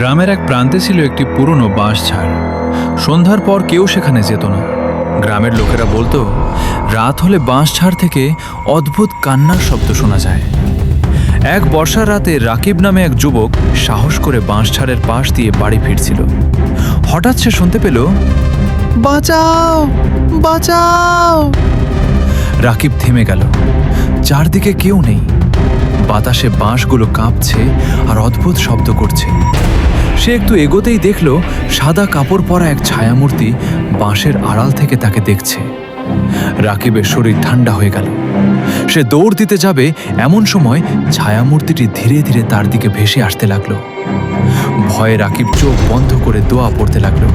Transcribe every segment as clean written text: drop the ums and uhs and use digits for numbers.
গ্রামের এক প্রান্তে ছিল একটি পুরনো বাঁশঝাড়। সন্ধ্যার পর কেউ সেখানে যেত না। গ্রামের লোকেরা বলতো, রাত হলে বাঁশঝাড় থেকে অদ্ভুত কান্নার শব্দ শোনা যায়। এক বর্ষার রাতে রাকিব নামে এক যুবক সাহস করে বাঁশঝাড়ের পাশ দিয়ে বাড়ি ফিরছিল। হঠাৎ সে শুনতে পেল, বাঁচাও, বাঁচাও। রাকিব থেমে গেল। চারদিকে কেউ নেই। বাতাসে বাঁশগুলো কাঁপছে আর অদ্ভুত শব্দ করছে। সে একটু এগোতেই দেখল সাদা কাপড় পরা এক ছায়ামূর্তি বাঁশের আড়াল থেকে তাকে দেখছে। রাকিবের শরীর ঠান্ডা হয়ে গেল। সে দৌড় দিতে যাবে, এমন সময় ছায়ামূর্তিটি ধীরে ধীরে তার দিকে ভেসে আসতে লাগলো। ভয়ে রাকিব চোখ বন্ধ করে দোয়া পড়তে লাগলো।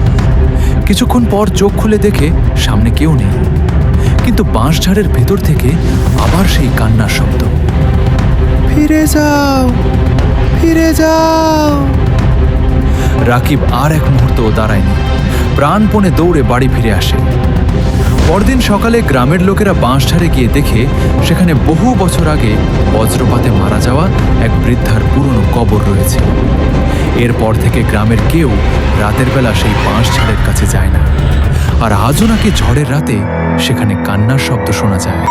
কিছুক্ষণ পর চোখ খুলে দেখে সামনে কেউ নেই, কিন্তু বাঁশঝাড়ের ভেতর থেকে আবার সেই কান্নার শব্দ। ফিরে যাও, ফিরে যাও। রাকিব আর এক মুহূর্তও দাঁড়ায়নি, প্রাণপণে দৌড়ে বাড়ি ফিরে আসে। পরদিন সকালে গ্রামের লোকেরা বাঁশঝাড়ে গিয়ে দেখে সেখানে বহু বছর আগে বজ্রপাতে মারা যাওয়া এক বৃদ্ধার পুরনো কবর রয়েছে। এরপর থেকে গ্রামের কেউ রাতের বেলা সেই বাঁশঝাড়ের কাছে যায় না, আর আজও নাকি ঝড়ের রাতে সেখানে কান্নার শব্দ শোনা যায়।